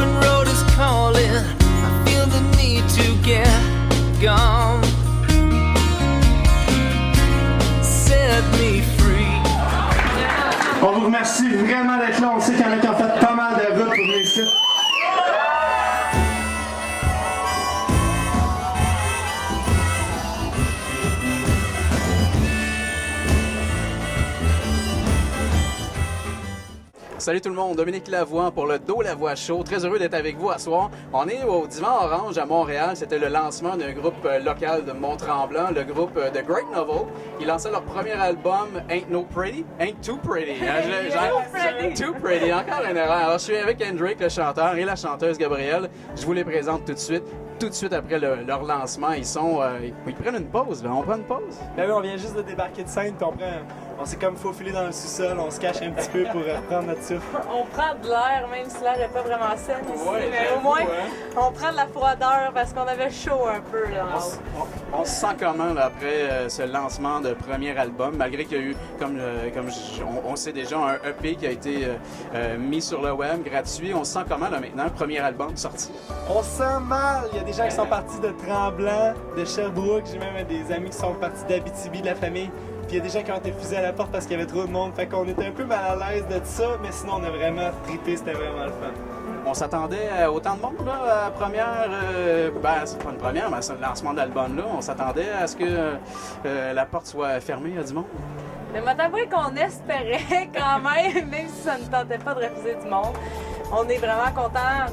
open road is calling. I feel the need to get gone. Set me free. On vous remercie vraiment d'être là. On sait qu'il y en a qui ont fait pas mal de routes pour venir ici. Salut tout le monde, Dominique Lavoie pour le Do Lavoie Show. Très heureux d'être avec vous à soir. On est au Divan Orange à Montréal. C'était le lancement d'un groupe local de Mont-Tremblant, le groupe The Great Novel. Ils lançaient leur premier album Ain't No Pretty. Ain't Too Pretty. Too Pretty, encore une erreur. Alors je suis avec Hendrik, le chanteur, et la chanteuse Gabrielle. Je vous les présente tout de suite. Tout de suite après leur lancement, ils prennent une pause. Là. On prend une pause? Ben oui, on vient juste de débarquer de scène, puis on s'est comme faufilé dans le sous-sol, on se cache un petit peu pour reprendre notre souffle. On prend de l'air, même si l'air n'est pas vraiment sain ici, Ouais, mais au moins, on prend de la froideur parce qu'on avait chaud un peu. Là, on se sent comment là, après ce lancement de premier album, malgré qu'il y a eu, on sait déjà, un EP qui a été mis sur le web, gratuit. On se sent comment là maintenant, premier album sorti? On se sent mal, il y a des gens qui sont partis de Tremblant, de Sherbrooke, j'ai même des amis qui sont partis d'Abitibi, de la famille. Puis il y a des gens qui ont été fusés à la porte parce qu'il y avait trop de monde. Fait qu'on était un peu mal à l'aise de tout ça, mais sinon on a vraiment trippé, c'était vraiment le fun. On s'attendait à autant de monde là, à la première, c'est pas une première, mais c'est le lancement de l'album là. On s'attendait à ce que la porte soit fermée à du monde. Mais moi, t'avouer qu'on espérait quand même si ça ne tentait pas de refuser du monde. On est vraiment contents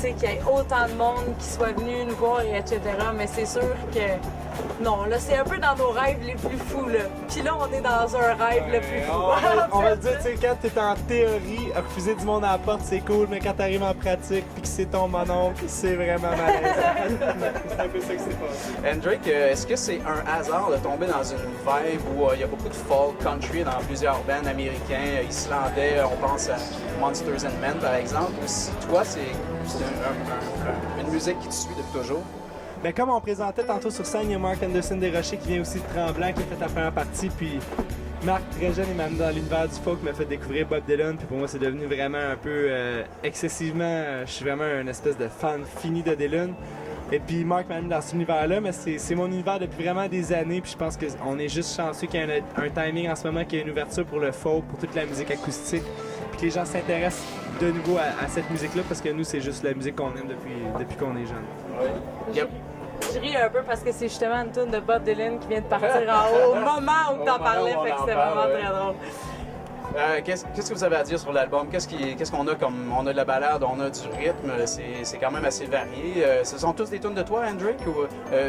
qu'il y ait autant de monde qui soit venu nous voir, etc. Mais c'est sûr que non, là, c'est un peu dans nos rêves les plus fous, là. Puis là, on est dans un rêve le plus fou. On va le dire, tu sais, quand t'es en théorie, refuser du monde à la porte, c'est cool, mais quand t'arrives en pratique, puis que c'est ton mononcle, c'est vraiment malaisant. C'est un peu ça que c'est passé. Hendrik, est-ce que c'est un hasard de tomber dans une vibe où il y a beaucoup de folk country dans plusieurs bands américains, islandais, on pense à Monsters and Men, par exemple, ou si toi, c'est une musique qui te suit depuis toujours? Ben, comme on présentait tantôt sur scène, il y a Mark Anderson Desrochers qui vient aussi de Tremblant, qui a fait la première partie, puis Marc, très jeune, et même dans l'univers du folk, m'a fait découvrir Bob Dylan, puis pour moi, c'est devenu vraiment un peu excessivement, je suis vraiment une espèce de fan fini de Dylan. Et puis Marc m'a mis dans cet univers-là, mais c'est mon univers depuis vraiment des années, puis je pense qu'on est juste chanceux qu'il y ait un timing en ce moment, qu'il y ait une ouverture pour le folk, pour toute la musique acoustique, puis que les gens s'intéressent de nouveau à cette musique-là, parce que nous, c'est juste la musique qu'on aime depuis qu'on est jeune. Oui. Yep. Je ris un peu parce que c'est justement une tune de Bob Dylan qui vient de partir en haut au moment où t'en parlais, fait que c'était vraiment très drôle. Qu'est-ce que vous avez à dire sur l'album? Qu'est-ce qu'on a comme... On a de la balade, on a du rythme, c'est quand même assez varié. Ce sont tous des tunes de toi, Hendrik, ou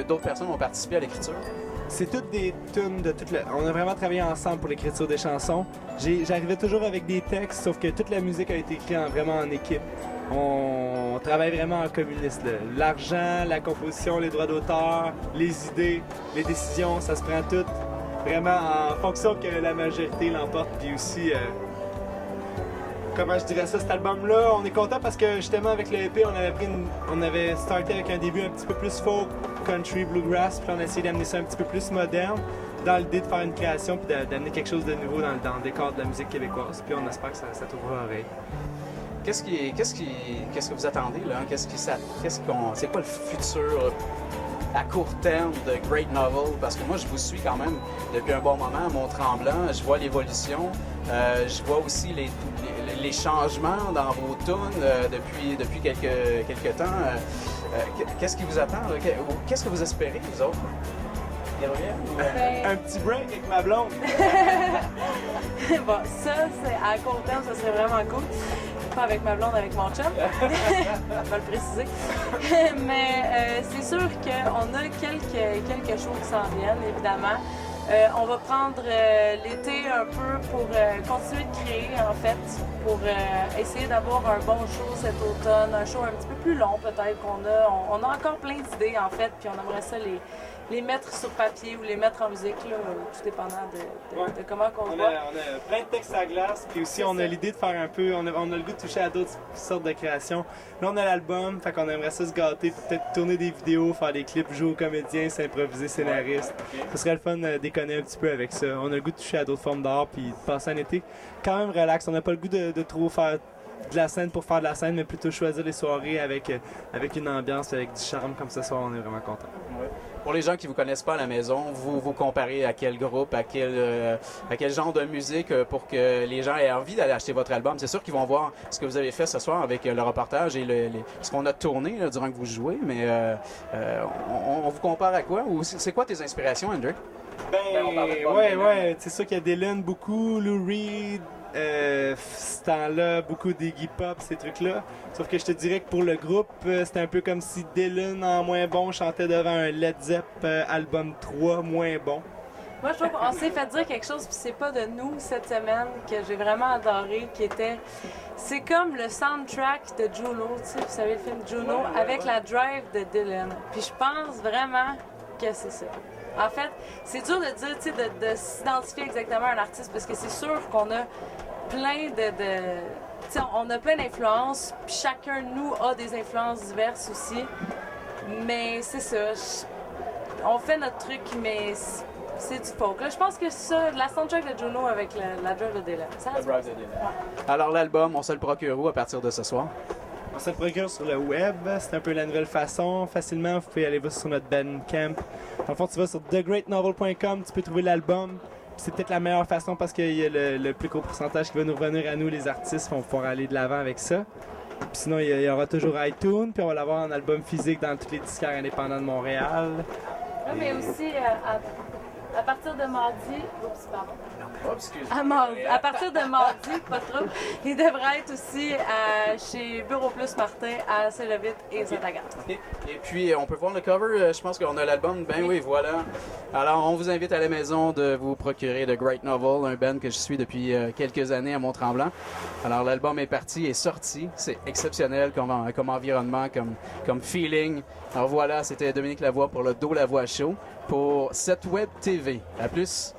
d'autres personnes ont participé à l'écriture? C'est toutes des tunes de toute On a vraiment travaillé ensemble pour l'écriture des chansons. J'arrivais toujours avec des textes, sauf que toute la musique a été écrite vraiment en équipe. On travaille vraiment en communiste. L'argent, la composition, les droits d'auteur, les idées, les décisions, ça se prend tout vraiment en fonction que la majorité l'emporte. Puis aussi, comment je dirais ça, cet album-là, on est content parce que justement avec le EP, on avait starté avec un début un petit peu plus folk, country, bluegrass, puis on a essayé d'amener ça un petit peu plus moderne dans l'idée de faire une création puis d'amener quelque chose de nouveau dans le décor de la musique québécoise. Puis on espère que ça trouvera l'oreille. Qu'est-ce que vous attendez là? C'est quoi le futur à court terme de Great Novel? Parce que moi, je vous suis quand même depuis un bon moment à Mont-Tremblant. Je vois l'évolution. Je vois aussi les changements dans vos tunes depuis quelques temps. Qu'est-ce qui vous attend? Qu'est-ce que vous espérez, vous autres? Un petit break avec ma blonde. Bon, ça, c'est à court terme, ça serait vraiment cool. Pas avec ma blonde, avec mon chum. On va le préciser. Mais c'est sûr qu'on a quelques choses qui s'en viennent, évidemment. On va prendre l'été un peu pour continuer de créer, en fait, pour essayer d'avoir un bon show cet automne, un show un petit peu plus long peut-être qu'on a. On a encore plein d'idées, en fait, puis on aimerait ça les mettre sur papier ou les mettre en musique, là, tout dépendant de comment qu'on voit. On a plein de textes à glace, puis aussi on a l'idée de faire un peu, on a le goût de toucher à d'autres sortes de créations. Là on a l'album, fait qu'on aimerait ça se gâter, peut-être tourner des vidéos, faire des clips, jouer aux comédiens, s'improviser scénariste. Ce serait le fun de déconner un petit peu avec ça. On a le goût de toucher à d'autres formes d'art, puis de passer un été quand même relax. On n'a pas le goût de trop faire de la scène pour faire de la scène, mais plutôt choisir les soirées avec une ambiance, avec du charme comme ce soir. On est vraiment contents. Pour les gens qui ne vous connaissent pas à la maison, vous vous comparez à quel groupe, à quel genre de musique pour que les gens aient envie d'aller acheter votre album? C'est sûr qu'ils vont voir ce que vous avez fait ce soir avec le reportage et ce qu'on a tourné là, durant que vous jouez, mais on vous compare à quoi? Ou c'est quoi tes inspirations, Andrew? Ouais, c'est sûr qu'il y a Dylan beaucoup, Lou Reed, ce temps-là, beaucoup d'Iggy Pop, ces trucs-là. Sauf que je te dirais que pour le groupe, c'était un peu comme si Dylan, en moins bon, chantait devant un Led Zepp album 3, moins bon. Moi, je trouve qu'on s'est fait dire quelque chose, puis c'est pas de nous cette semaine, que j'ai vraiment adoré, qui était... C'est comme le soundtrack de Juno, tu sais, vous savez le film Juno, avec la drive de Dylan. Puis je pense vraiment que c'est ça. En fait, c'est dur de dire, tu sais, de s'identifier exactement à un artiste, parce que c'est sûr qu'on a plein tu sais, on a plein d'influences, puis chacun de nous a des influences diverses aussi. Mais c'est ça, on fait notre truc, mais c'est du folk. Là, je pense que ça, la soundtrack de Juno avec la drive de Dylan. Alors l'album, on se le procure où à partir de ce soir? On se le procure sur le web, c'est un peu la nouvelle façon. Facilement, vous pouvez aller voir sur notre Bandcamp. Dans le fond, tu vas sur thegreatnovel.com, tu peux trouver l'album. C'est peut-être la meilleure façon parce qu'il y a le plus gros pourcentage qui va nous revenir à nous, les artistes, vont pouvoir aller de l'avant avec ça. Puis sinon, il y aura toujours iTunes, puis on va l'avoir en album physique dans tous les disquaires indépendants de Montréal. Oui, mais aussi, à partir de mardi... Oups, pardon. À partir de mardi, pas trop, il devrait être aussi chez Bureau Plus Martin à Saint-Levite et Saint-Agathe. Et puis, on peut voir le cover. Je pense qu'on a l'album. Ben oui, voilà. Alors, on vous invite à la maison de vous procurer The Great Novel, un band que je suis depuis quelques années à Mont-Tremblant. Alors, l'album est parti et sorti. C'est exceptionnel comme environnement, comme feeling. Alors voilà, c'était Dominique Lavoie pour le Do La Voix Show pour cette Web TV. À plus!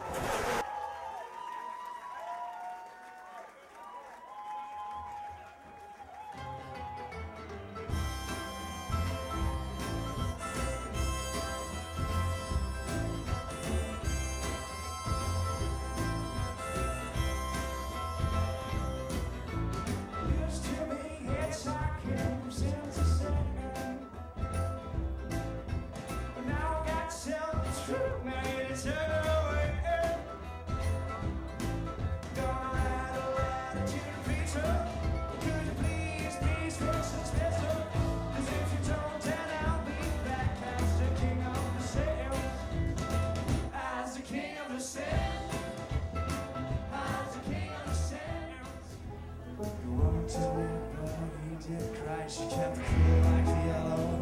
She kept cool like the yellow.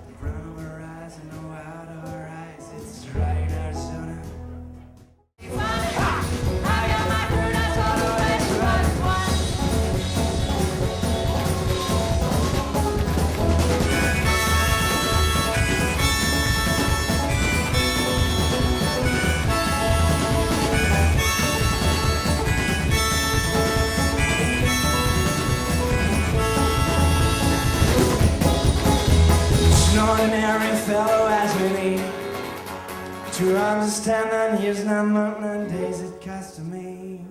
The brown of her eyes and no out of her eyes. It's right, Arizona. An ordinary fellow as many to understand 9 years, 9 months, 9 days it cost to me.